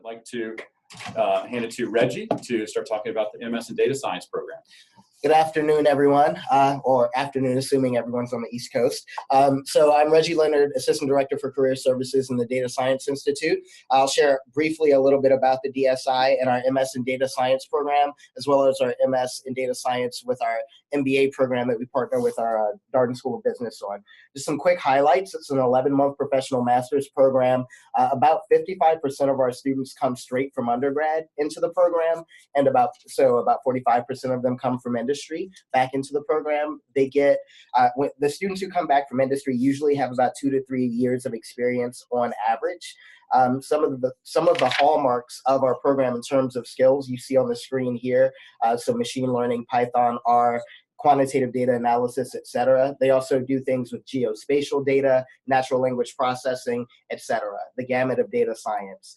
like to hand it to Reggie to start talking about the MS in Data Science program. Good afternoon, everyone, or afternoon, assuming everyone's on the East Coast. So I'm Reggie Leonard, Assistant Director for Career Services in the Data Science Institute. I'll share briefly a little bit about the DSI and our MS in Data Science program, as well as our MS in Data Science with our MBA program that we partner with our Darden School of Business on. Just some quick highlights. It's an 11-month professional master's program. About 55% of our students come straight from undergrad into the program, and about 45% of them come from industry back into the program. They get the students who come back from industry usually have about 2 to 3 years of experience on average. Some of the hallmarks of our program in terms of skills you see on the screen here, so machine learning, Python, R, quantitative data analysis, etc. They also do things with geospatial data, natural language processing, etc., the gamut of data science.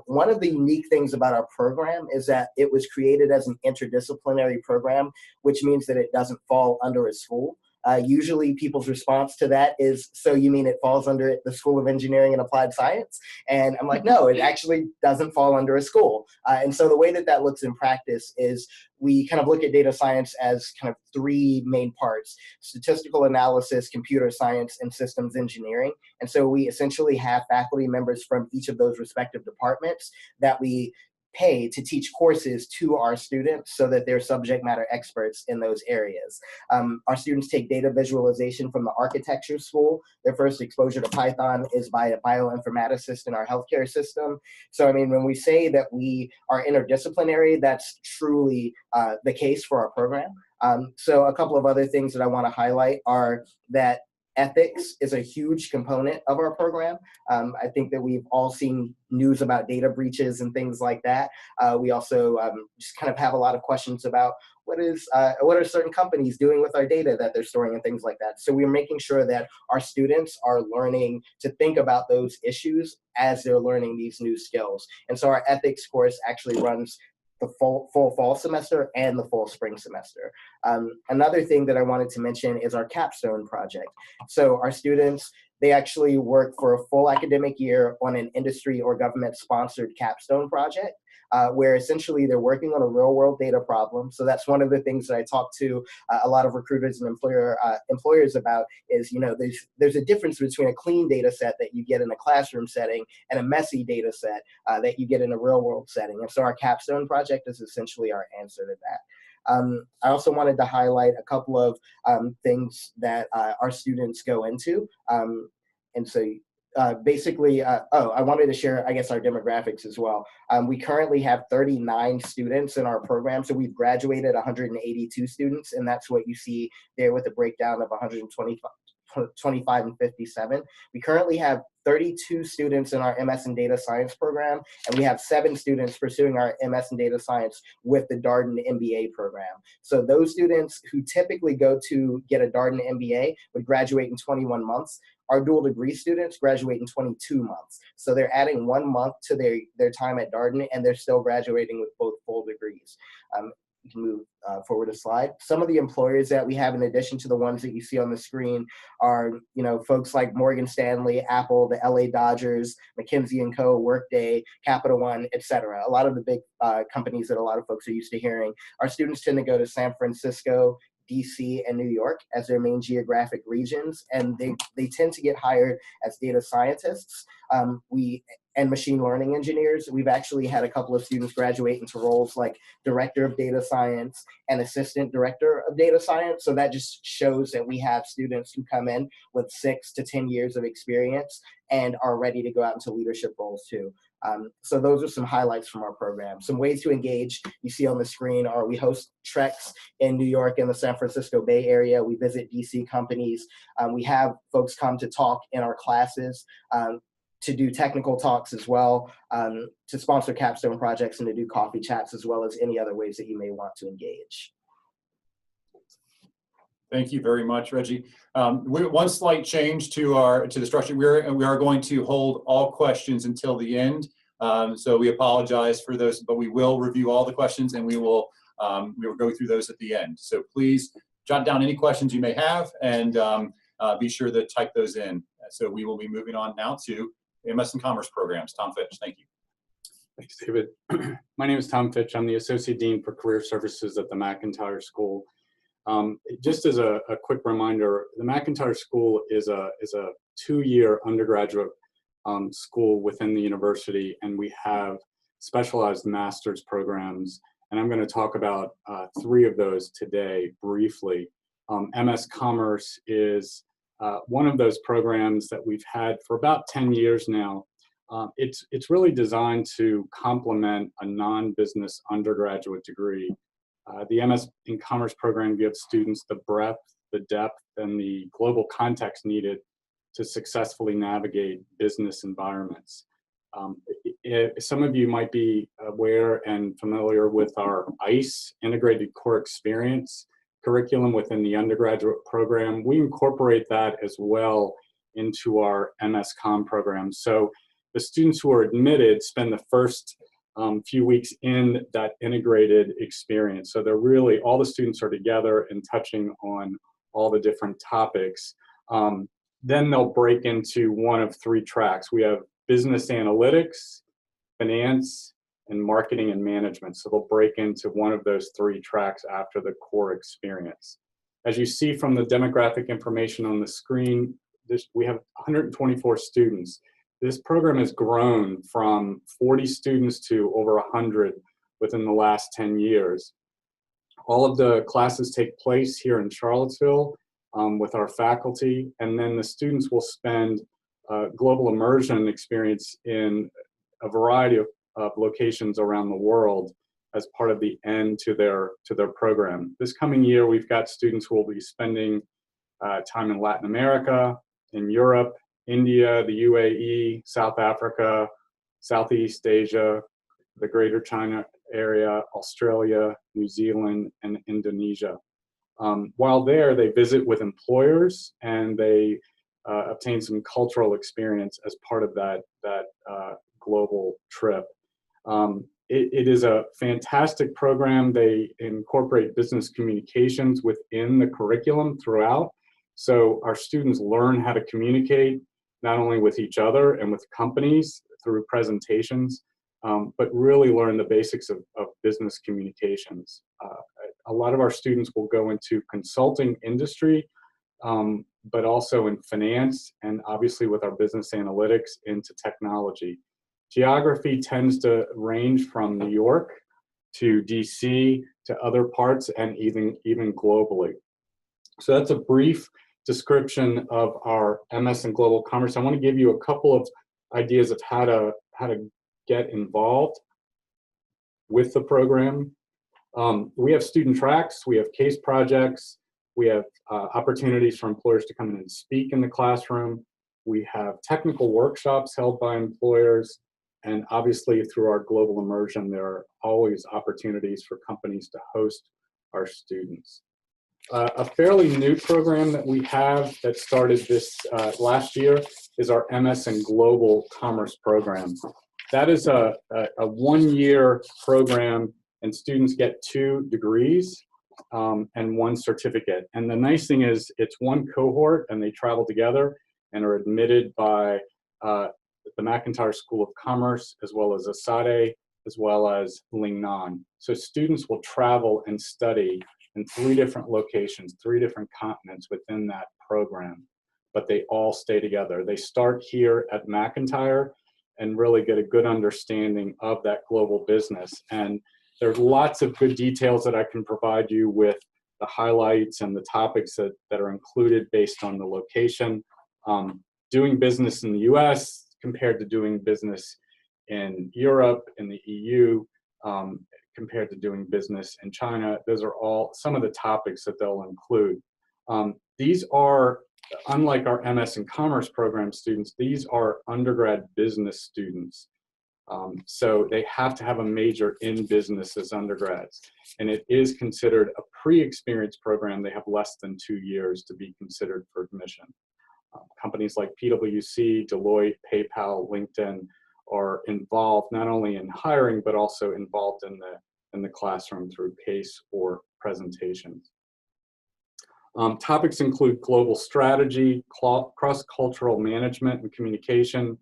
One of the unique things about our program is that it was created as an interdisciplinary program, which means that it doesn't fall under a school. Usually people's response to that is, so you mean it falls under the School of Engineering and Applied Science? And I'm like, no, it actually doesn't fall under a school. And so the way that that looks in practice is we kind of look at data science as kind of 3 main parts: statistical analysis, computer science, and systems engineering. And so we essentially have faculty members from each of those respective departments that we pay to teach courses to our students so that they're subject matter experts in those areas. Our students take data visualization from the architecture school. Their first exposure to Python is by a bioinformaticist in our healthcare system. So, I mean, when we say that we are interdisciplinary, that's truly the case for our program. So a couple of other things that I want to highlight are that ethics is a huge component of our program. I think that we've all seen news about data breaches and things like that. We also just kind of have a lot of questions about what are certain companies doing with our data that they're storing and things like that. So we're making sure that our students are learning to think about those issues as they're learning these new skills. And so our ethics course actually runs the full fall semester and the full spring semester. Another thing that I wanted to mention is our capstone project. So our students, they actually work for a full academic year on an industry or government sponsored capstone project, where essentially they're working on a real world data problem. So that's one of the things that I talk to a lot of recruiters and employers about is, you know, there's a difference between a clean data set that you get in a classroom setting and a messy data set that you get in a real world setting. And so our capstone project is essentially our answer to that. I also wanted to highlight a couple of things that our students go into. And so basically, I wanted to share, I guess, our demographics as well. We currently have 39 students in our program. So we've graduated 182 students, and that's what you see there with a breakdown of 125 and 57. We currently have 32 students in our MS in Data Science program, and we have 7 students pursuing our MS in Data Science with the Darden MBA program. So those students who typically go to get a Darden MBA would graduate in 21 months. Our dual degree students graduate in 22 months. So they're adding 1 month to their time at Darden, and they're still graduating with both full degrees. You can move forward a slide. Some of the employers that we have, in addition to the ones that you see on the screen, are, you know, folks like Morgan Stanley, Apple, the LA Dodgers, McKinsey & Co., Workday, Capital One, etc. A lot of the big companies that a lot of folks are used to hearing. Our students tend to go to San Francisco, DC, and New York as their main geographic regions, and they tend to get hired as data scientists and machine learning engineers. We've actually had a couple of students graduate into roles like Director of Data Science and Assistant Director of Data Science. So that just shows that we have students who come in with 6 to 10 years of experience and are ready to go out into leadership roles too. So those are some highlights from our program. Some ways to engage you see on the screen are we host treks in New York and the San Francisco Bay Area. We visit DC companies. We have folks come to talk in our classes, to do technical talks as well, to sponsor capstone projects, and to do coffee chats, as well as any other ways that you may want to engage. Thank you very much, Reggie. One slight change to the structure. We are going to hold all questions until the end. So we apologize for those, but we will review all the questions, and we will go through those at the end. So please jot down any questions you may have, and be sure to type those in. So we will be moving on now to MS and Commerce programs. Tom Fitch, thank you. Thanks, David. My name is Tom Fitch. I'm the Associate Dean for Career Services at the McIntyre School. Just as a quick reminder, the McIntyre School is a 2-year undergraduate school within the university, and we have specialized master's programs. And I'm going to talk about 3 of those today briefly. MS Commerce is one of those programs that we've had for about 10 years now. It's really designed to complement a non-business undergraduate degree. The MS in Commerce program gives students the breadth, the depth, and the global context needed to successfully navigate business environments. Some of you might be aware and familiar with our ICE, Integrated Core Experience curriculum within the undergraduate program. We incorporate that as well into our MS Com program. So the students who are admitted spend the first few weeks in that integrated experience. So they're really, all the students are together and touching on all the different topics. Then they'll break into one of 3 tracks. We have business analytics, finance, and marketing and management. So they'll break into one of those 3 tracks after the core experience. As you see from the demographic information on the screen, we have 124 students. This program has grown from 40 students to over 100 within the last 10 years. All of the classes take place here in Charlottesville with our faculty, and then the students will spend global immersion experience in a variety of locations around the world as part of the end to their program. This coming year, we've got students who will be spending time in Latin America, in Europe, India, the UAE, South Africa, Southeast Asia, the Greater China area, Australia, New Zealand, and Indonesia. While there, they visit with employers and they obtain some cultural experience as part of that global trip. It is a fantastic program. They incorporate business communications within the curriculum throughout. So our students learn how to communicate not only with each other and with companies through presentations, but really learn the basics of business communications. A lot of our students will go into consulting industry, but also in finance, and obviously with our business analytics into technology. Geography tends to range from New York to DC to other parts and even globally. So that's a brief description of our MS in Global Commerce. I want to give you a couple of ideas of how to get involved with the program. We have student tracks, we have case projects, we have opportunities for employers to come in and speak in the classroom. We have technical workshops held by employers, and obviously through our global immersion, there are always opportunities for companies to host our students. A fairly new program that we have that started this last year is our MS in Global Commerce program. That is a 1-year program, and students get 2 degrees and 1 certificate. And the nice thing is it's 1 cohort, and they travel together and are admitted by the McIntyre School of Commerce, as well as ASADE, as well as Lingnan. So students will travel and study in 3 different locations, 3 different continents within that program, but they all stay together. They start here at McIntyre and really get a good understanding of that global business. And there's lots of good details that I can provide you with the highlights and the topics that are included based on the location. Doing business in the US compared to doing business in Europe, in the EU, compared to doing business in China. Those are all some of the topics that they'll include. These are, unlike our MS in Commerce program students, these are undergrad business students. So they have to have a major in business as undergrads. And it is considered a pre-experience program. They have less than 2 years to be considered for admission. Companies like PwC, Deloitte, PayPal, LinkedIn are involved not only in hiring, but also involved in the classroom through case or presentations. Topics include global strategy, cross-cultural management and communication,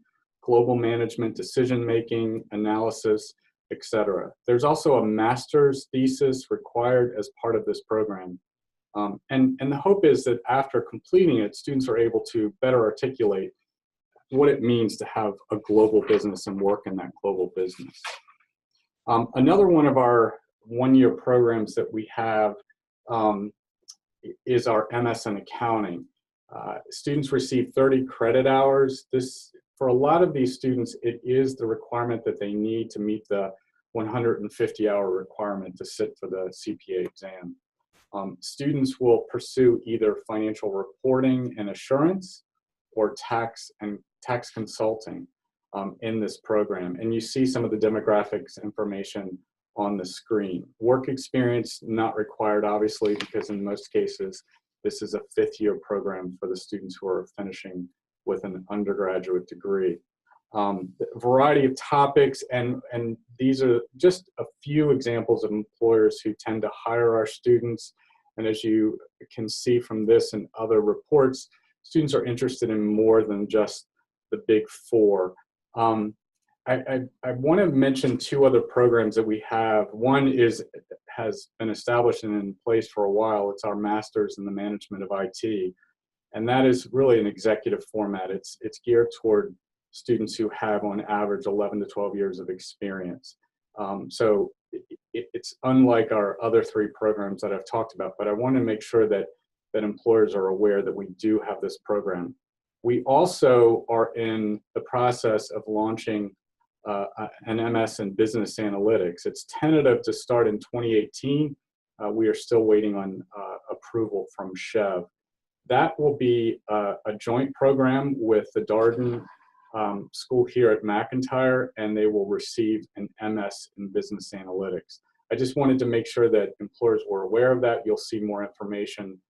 global management, decision-making, analysis, etc. There's also a master's thesis required as part of this program. And the hope is that after completing it, students are able to better articulate what it means to have a global business and work in that global business. Another one of our one-year programs that we have is our MS in Accounting. Students receive 30 credit hours. For a lot of these students, it is the requirement that they need to meet the 150-hour requirement to sit for the CPA exam. Students will pursue either financial reporting and assurance or tax consulting in this program. And you see some of the demographics information on the screen. Work experience not required, obviously, because in most cases, this is a fifth-year program for the students who are finishing with an undergraduate degree. Variety of topics, and these are just a few examples of employers who tend to hire our students. And as you can see from this and other reports, students are interested in more than just the big four. I want to mention two other programs that we have. One has been established and in place for a while. It's our Master's in the Management of IT. And that is really an executive format. It's geared toward students who have on average 11 to 12 years of experience. So it's unlike our other three programs that I've talked about, but I want to make sure that employers are aware that we do have this program. We also are in the process of launching an MS in Business Analytics. It's tentative to start in 2018. We are still waiting on approval from Chev. That will be a joint program with the Darden School here at McIntyre, and they will receive an MS in Business Analytics. I just wanted to make sure that employers were aware of that. You'll see more information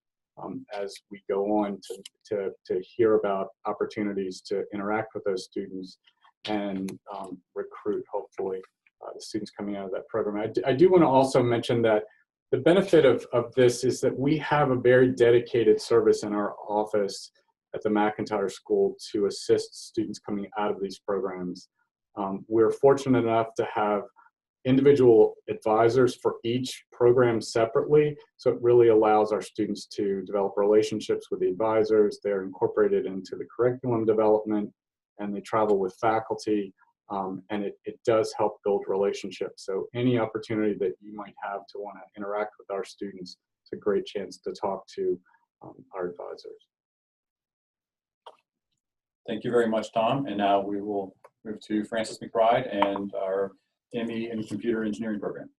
as we go on to hear about opportunities to interact with those students and recruit, hopefully, the students coming out of that program. I do want to also mention that the benefit of this is that we have a very dedicated service in our office at the McIntyre School to assist students coming out of these programs. We're fortunate enough to have individual advisors for each program separately, so it really allows our students to develop relationships with the advisors. They're incorporated into the curriculum development, and they travel with faculty, and it does help build relationships. So any opportunity that you might have to want to interact with our students, it's a great chance to talk to our advisors. Thank you very much, Tom. And now we will move to Frances McBride and our ME in Computer Engineering program.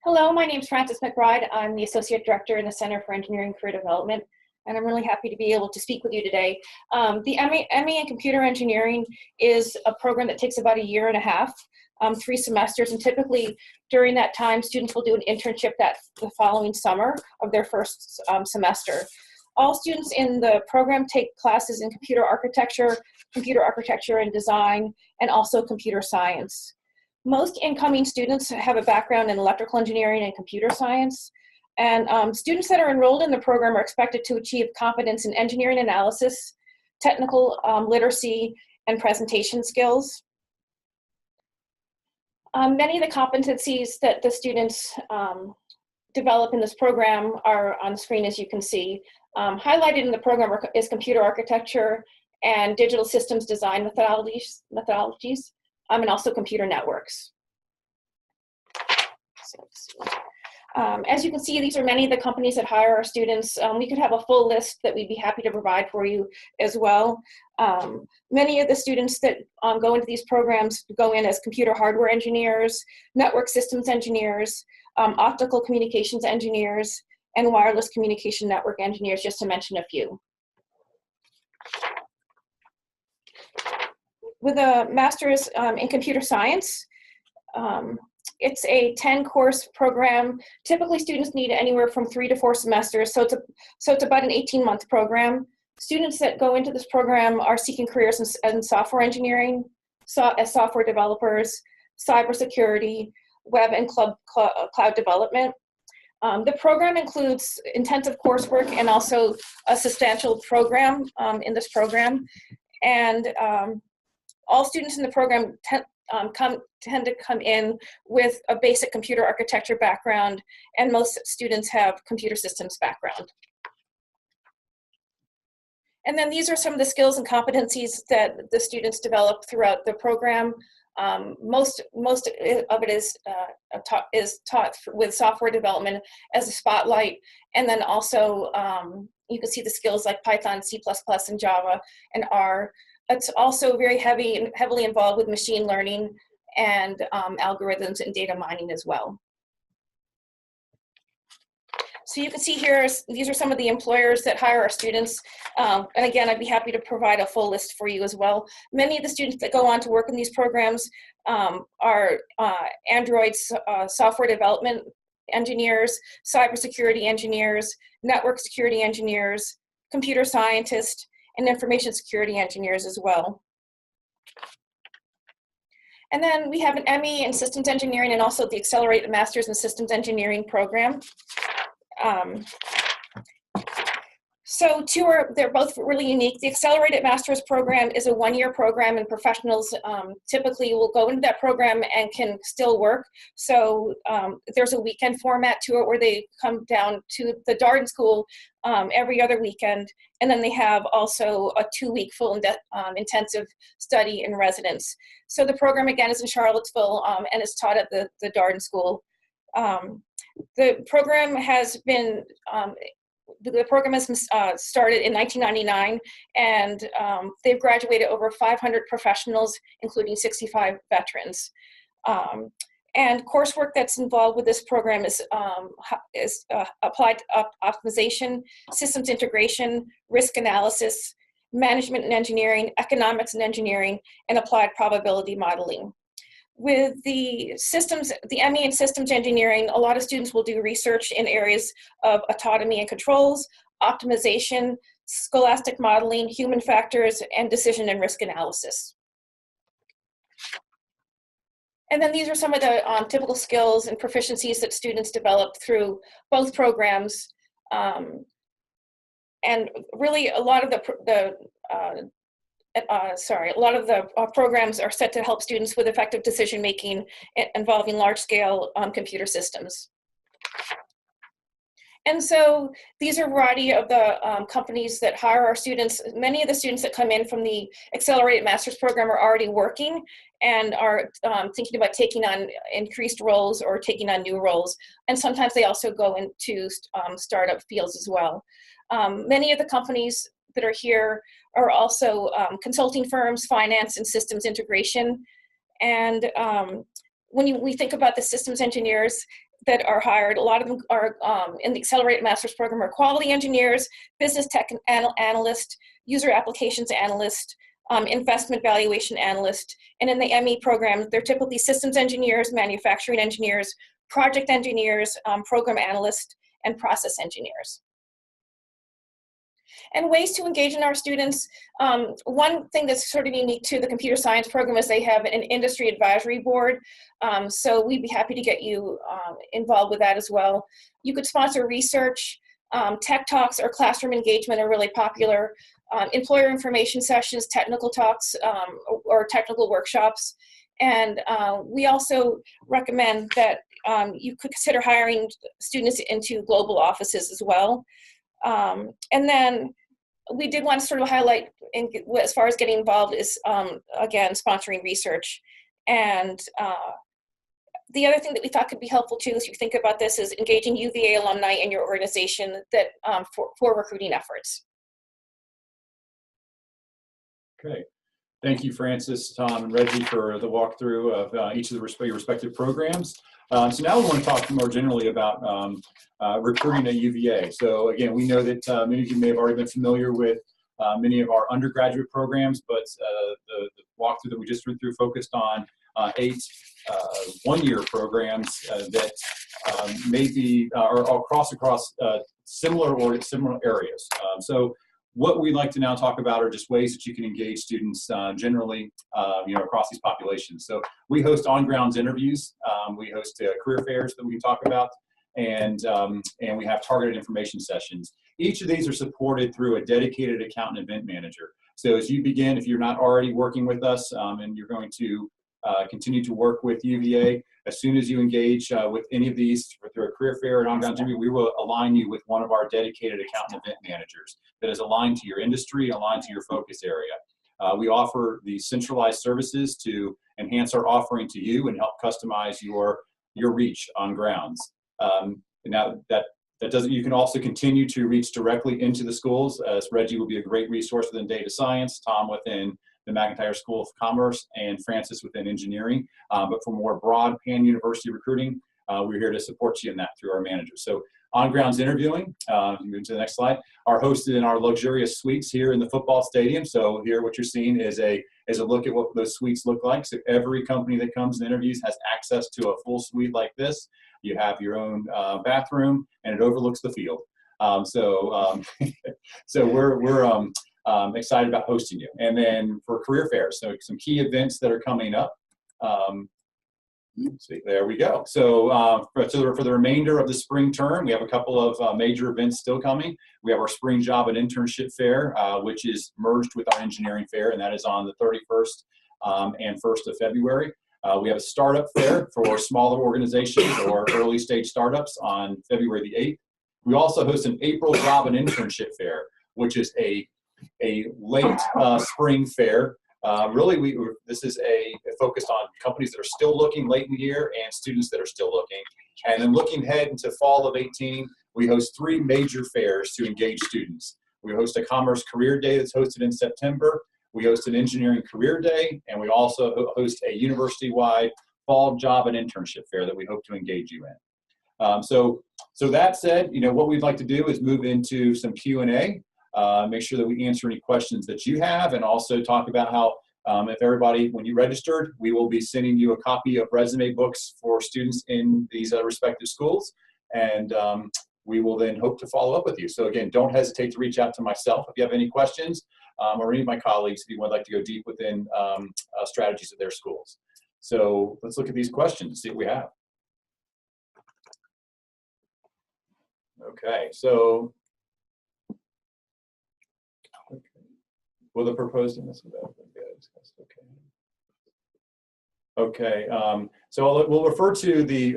Hello, my name is Frances McBride. I'm the Associate Director in the Center for Engineering Career Development, and I'm really happy to be able to speak with you today. The ME in Computer Engineering is a program that takes about 1.5 years, 3 semesters, and typically during that time, students will do an internship the following summer of their first semester. All students in the program take classes in computer architecture and design, and also computer science. Most incoming students have a background in electrical engineering and computer science, and students that are enrolled in the program are expected to achieve competence in engineering analysis, technical literacy, and presentation skills. Many of the competencies that the students develop in this program are on the screen, as you can see. Highlighted in the program is computer architecture and digital systems design methodologies, and also computer networks. So let's see. As you can see, these are many of the companies that hire our students. We could have a full list that we'd be happy to provide for you as well. Many of the students that go into these programs go in as computer hardware engineers, network systems engineers, optical communications engineers, and wireless communication network engineers, just to mention a few. With a master's in computer science, it's a 10-course program. Typically, students need anywhere from 3 to 4 semesters, so it's about an 18-month program. Students that go into this program are seeking careers in software engineering, as software developers, cybersecurity, web and cloud development. The program includes intensive coursework and also a substantial program in this program. And all students in the program tend to come in with a basic computer architecture background, and most students have computer systems background. And then these are some of the skills and competencies that the students develop throughout the program. Most of it is taught with software development as a spotlight, and then also you can see the skills like Python, C++, and Java, and R. It's also very heavily involved with machine learning and algorithms and data mining as well. So you can see here, these are some of the employers that hire our students. And again, I'd be happy to provide a full list for you as well. Many of the students that go on to work in these programs are Android software development engineers, cybersecurity engineers, network security engineers, computer scientists, and information security engineers as well. And then we have an ME in systems engineering and also the Accelerated Masters in Systems Engineering program. So they're both really unique. The Accelerated Master's program is a one-year program, and professionals typically will go into that program and can still work. So there's a weekend format to it where they come down to the Darden School every other weekend, and then they have also a 2-week full intensive study in residence. So the program again is in Charlottesville and is taught at the Darden School. The program has been started in 1999, and they've graduated over 500 professionals, including 65 veterans. And coursework that's involved with this program is applied optimization, systems integration, risk analysis, management and engineering, economics and engineering, and applied probability modeling. With the ME in systems engineering, a lot of students will do research in areas of autonomy and controls, optimization, scholastic modeling, human factors, and decision and risk analysis. And then these are some of the typical skills and proficiencies that students develop through both programs. And really a lot of the programs are set to help students with effective decision-making involving large-scale computer systems. And so these are a variety of the companies that hire our students. Many of the students that come in from the Accelerated Master's program are already working and are thinking about taking on increased roles or taking on new roles. And sometimes they also go into startup fields as well. Many of the companies that are here are also consulting firms, finance, and systems integration. And when we think about the systems engineers that are hired, a lot of them are in the Accelerated Master's program are quality engineers, business tech analyst, user applications analyst, investment valuation analyst. And in the ME program, they're typically systems engineers, manufacturing engineers, project engineers, program analysts, and process engineers. And ways to engage in our students. One thing that's sort of unique to the computer science program is they have an industry advisory board. So we'd be happy to get you involved with that as well. You could sponsor research. Tech talks or classroom engagement are really popular. Employer information sessions, technical talks, or technical workshops. And we also recommend that you could consider hiring students into global offices as well. And then we did want to sort of highlight, as far as getting involved, is again sponsoring research. And the other thing that we thought could be helpful too, as you think about this, is engaging UVA alumni in your organization that for recruiting efforts. Okay. Thank you, Francis, Tom, and Reggie, for the walkthrough of each of your respective programs. So now we want to talk more generally about recruiting at UVA. So again, we know that many of you may have already been familiar with many of our undergraduate programs, but the walkthrough that we just went through focused on 8 one-year programs that may be or cross similar areas. So what we'd like to now talk about are just ways that you can engage students generally, across these populations. So we host on-grounds interviews. We host career fairs that we can talk about, and we have targeted information sessions. Each of these are supported through a dedicated account and event manager. So as you begin, if you're not already working with us and you're going to continue to work with UVA, as soon as you engage with any of these through a career fair and on-ground interview, we will align you with one of our dedicated account and event managers that is aligned to your industry, aligned to your focus area. We offer the centralized services to enhance our offering to you and help customize your reach on grounds. Now that doesn't, you can also continue to reach directly into the schools, as Reggie will be a great resource within data science, Tom within the McIntyre School of Commerce, and Francis within engineering. But for more broad pan-university recruiting, we're here to support you in that through our managers. So on-grounds interviewing, move to the next slide, are hosted in our luxurious suites here in the football stadium. So here what you're seeing is a look at what those suites look like. So every company that comes and interviews has access to a full suite like this. You have your own bathroom, and it overlooks the field. So we're excited about hosting you. And then for career fairs, so some key events that are coming up. Let's see, there we go. So for the remainder of the spring term, we have a couple of major events still coming. We have our Spring Job and Internship Fair, which is merged with our Engineering Fair, and that is on the 31st and 1st of February. We have a startup fair for smaller organizations or early stage startups on February the 8th. We also host an April Job and Internship Fair, which is a late spring fair. Really, this is focused on companies that are still looking late in the year and students that are still looking. And then looking ahead into fall of 18, we host 3 major fairs to engage students. We host a Commerce Career Day that's hosted in September. We host an Engineering Career Day, and we also host a university-wide Fall Job and Internship Fair that we hope to engage you in. So that said, what we'd like to do is move into some Q&A. Make sure that we answer any questions that you have, and also talk about how if everybody, when you registered, we will be sending you a copy of resume books for students in these respective schools, and we will then hope to follow up with you. So again, don't hesitate to reach out to myself if you have any questions, or any of my colleagues if you would like to go deep within strategies of their schools. So let's look at these questions and see what we have. Okay, so will the proposed okay. So we'll refer to the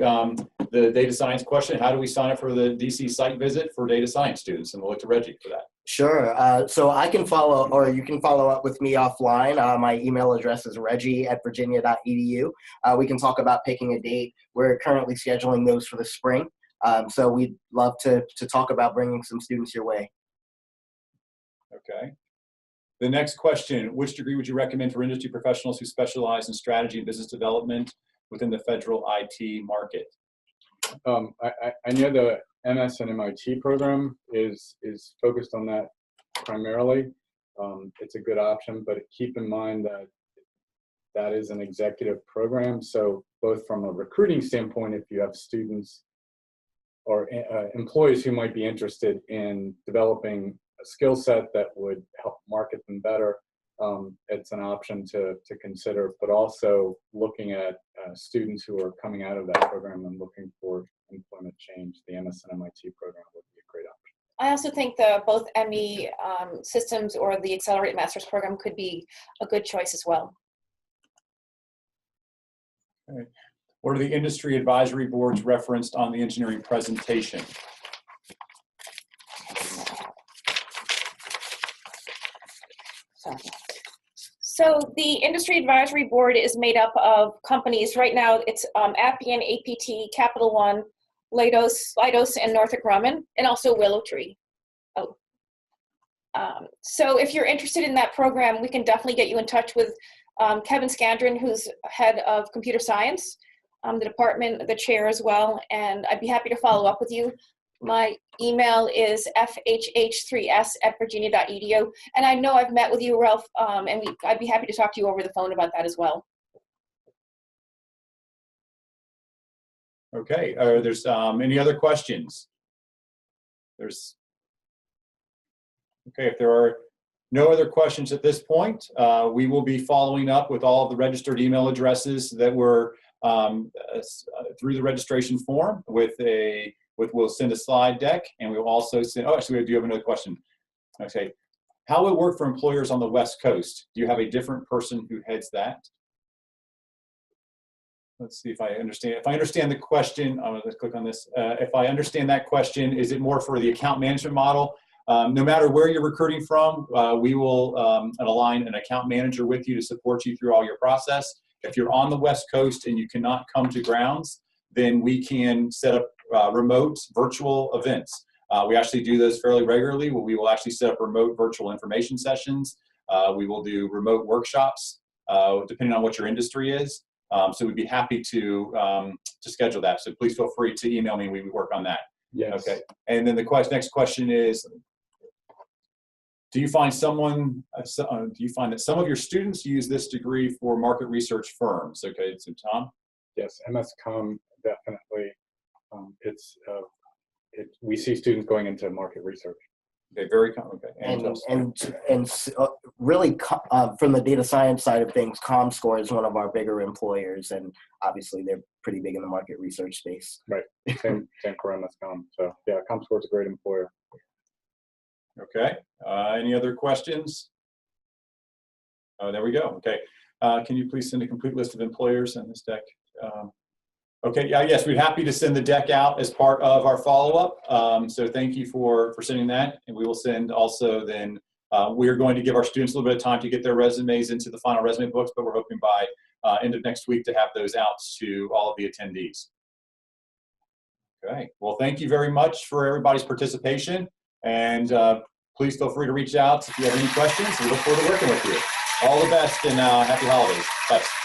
data science question. How do we sign up for the DC site visit for data science students? And we'll look to Reggie for that. Sure. So I can follow, or you can follow up with me offline. My email address is reggie@virginia.edu. We can talk about picking a date. We're currently scheduling those for the spring. So we'd love to talk about bringing some students your way. Okay. The next question, which degree would you recommend for industry professionals who specialize in strategy and business development within the federal IT market? I know the MS and MIT program is focused on that primarily. It's a good option, but keep in mind that that is an executive program. So both from a recruiting standpoint, if you have students or employees who might be interested in developing a skill set that would help market them better, it's an option to consider, but also looking at students who are coming out of that program and looking for employment change, the MS and MIT program would be a great option. I also think both ME systems or the Accelerated Master's program could be a good choice as well. Okay. What are the industry advisory boards referenced on the engineering presentation? So the industry advisory board is made up of companies. Right now it's Appian, APT, Capital One, Leidos, and Northrop Grumman, and also Willow Tree. So if you're interested in that program, we can definitely get you in touch with Kevin Scandron, who's head of computer science, the department, the chair as well, and I'd be happy to follow up with you. My email is fhh3s@virginia.edu, and I know I've met with you, Ralph, and I'd be happy to talk to you over the phone about that as well. Okay, there's any other questions? Okay, if there are no other questions at this point, we will be following up with all of the registered email addresses that were through the registration form we'll send a slide deck, and we'll also send, oh, actually we do have another question. Okay, How will it work for employers on the West Coast? Do you have a different person who heads that? Let's see if I understand. If I understand the question, I'm going to click on this. If I understand that question, is it more for the account management model? No matter where you're recruiting from, we will align an account manager with you to support you through all your process. If you're on the West Coast and you cannot come to grounds, then we can set up remote virtual events. We actually do those fairly regularly. We will actually set up remote virtual information sessions. We will do remote workshops, depending on what your industry is. So we'd be happy to schedule that. So please feel free to email me. We would work on that. Yes. Okay. And then the next question is, do you find that some of your students use this degree for market research firms? Okay, so Tom? Yes, MSCOM definitely. We see students going into market research. Okay, very okay. And really, from the data science side of things, ComScore is one of our bigger employers, and obviously they're pretty big in the market research space. Right. Same for MSCOM. So yeah, ComScore is a great employer. Okay. Any other questions? Oh, there we go. Okay. Can you please send a complete list of employers in this deck? Okay. Yeah. Yes, we're happy to send the deck out as part of our follow-up. So thank you for sending that, and we will send also then. We are going to give our students a little bit of time to get their resumes into the final resume books, but we're hoping by end of next week to have those out to all of the attendees. Okay. Well, thank you very much for everybody's participation. And please feel free to reach out if you have any questions. We look forward to working with you. All the best and happy holidays. Bye.